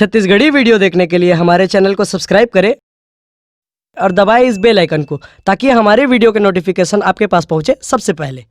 Chhattisgarhi video देखने के लिए हमारे चैनल को सब्सक्राइब करें और दबाएं इस बेल आइकन को, ताकि हमारे वीडियो के नोटिफिकेशन आपके पास पहुंचे सबसे पहले।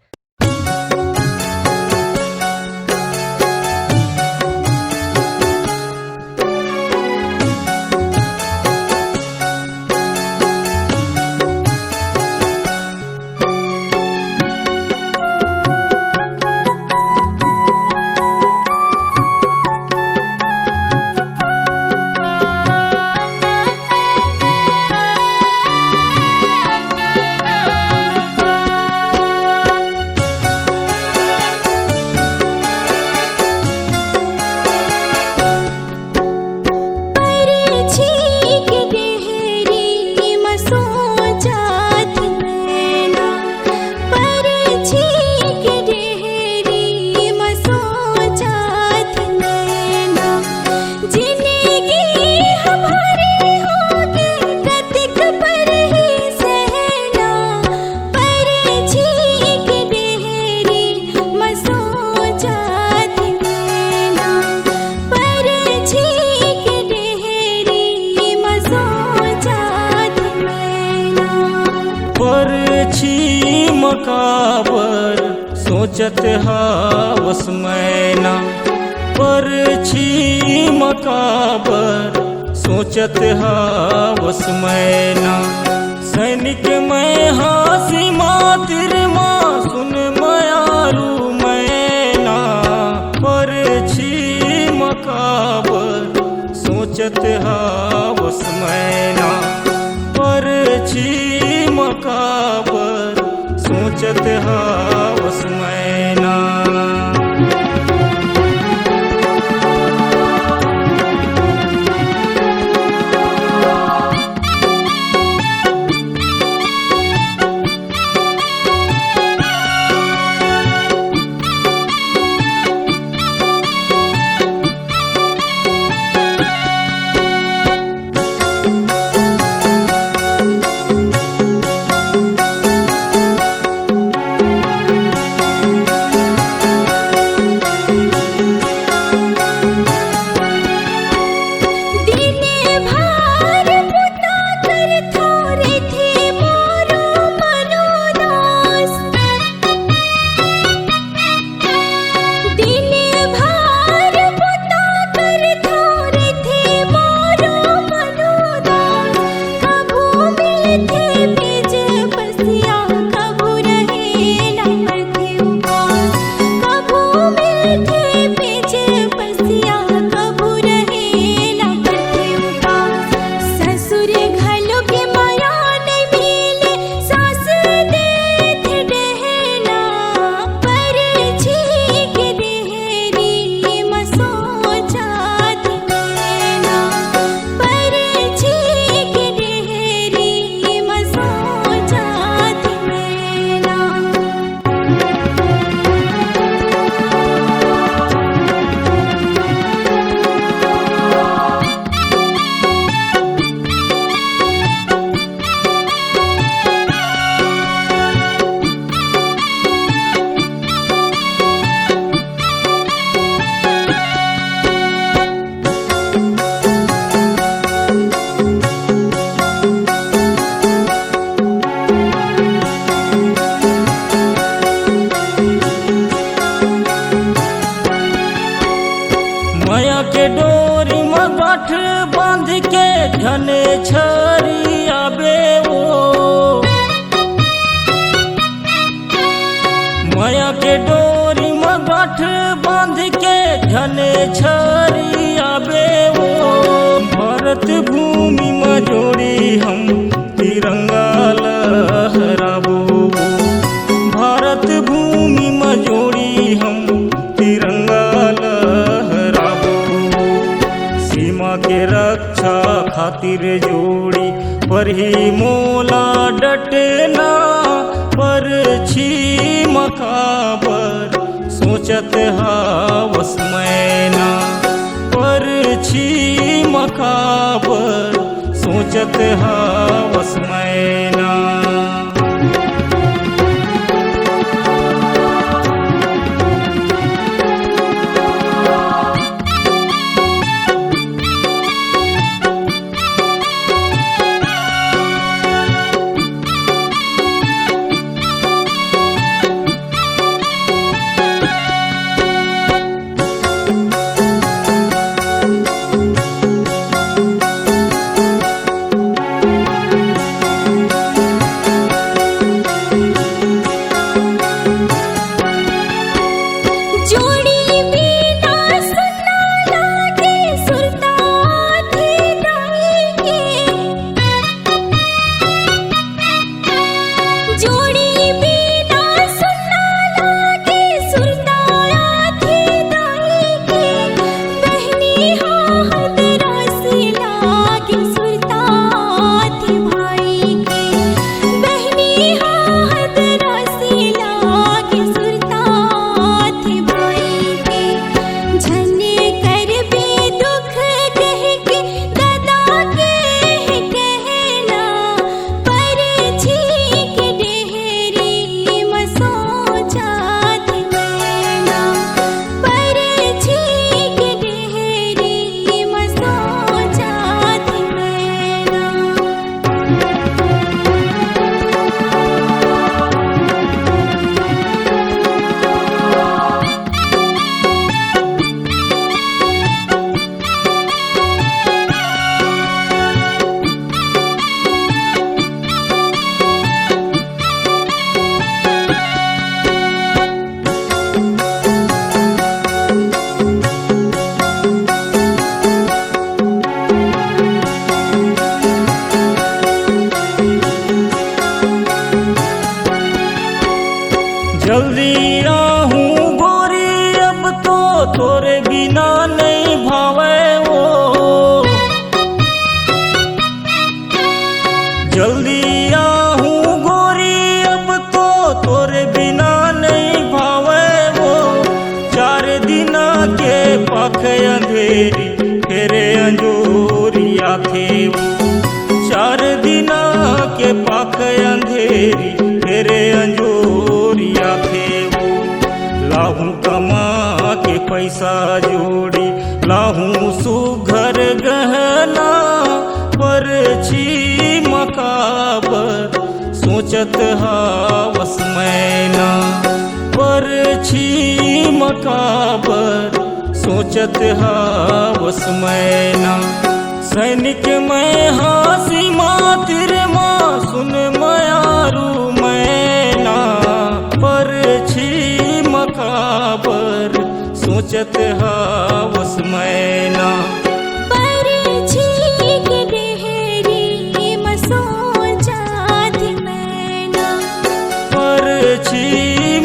मकाबर सोचत हावस मैना, परछी मकाबर सोचत हावस मैना। सैनिक मैं हासी मातिर माँ सुन मयारू मैना, परछी मकाबर सोचत हावस मैना, परछी मकाबर सोचत हावस मैना। माया के डोरी में गांठ बांध के घने छरी आबे वो, माया के डोरी में गांठ बांध के घने छरी आबे वो। भारत भूमि में जोड़ी हम तिरंगा लहराबो, भारत भूमि में जोड़ी हम तिरंगा लहराबो। सीमा के रक्षा खातिर जोड़ी पर ही मोला डटना, परछी मकाबर सोचत हावस मैना, परछी मकाबर सोचत हावस मैना। आथे वो 4 दिना के पाख अंधेरी तेरे अंजोरिया थे वो लाहू कमा के पैसा जोड़ी लाहू सुघर गहना पर छी मकाबर सोचत हावस मैना पर छी मकाबर सोचत हावस मैना सैनिक मैं हासी मातिर माँ सुन मयारू मैना पर छी मकाबर सोचत हावस मैना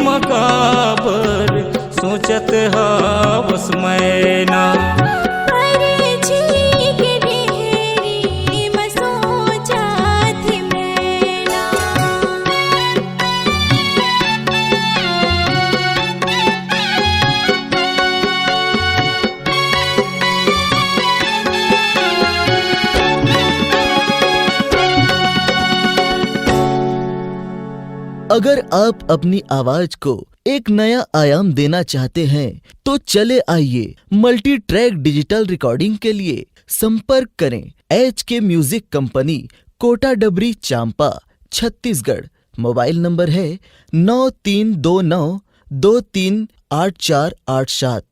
मकाबर सोचत हावस मैना अगर आप अपनी आवाज को एक नया आयाम देना चाहते हैं तो चले आइए मल्टी ट्रैक डिजिटल रिकॉर्डिंग के लिए संपर्क करें HK म्यूजिक कंपनी, कोटा डबरी, चांपा, छत्तीसगढ़। मोबाइल नंबर है 9329238487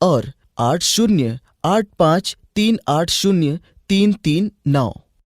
और 8085380339।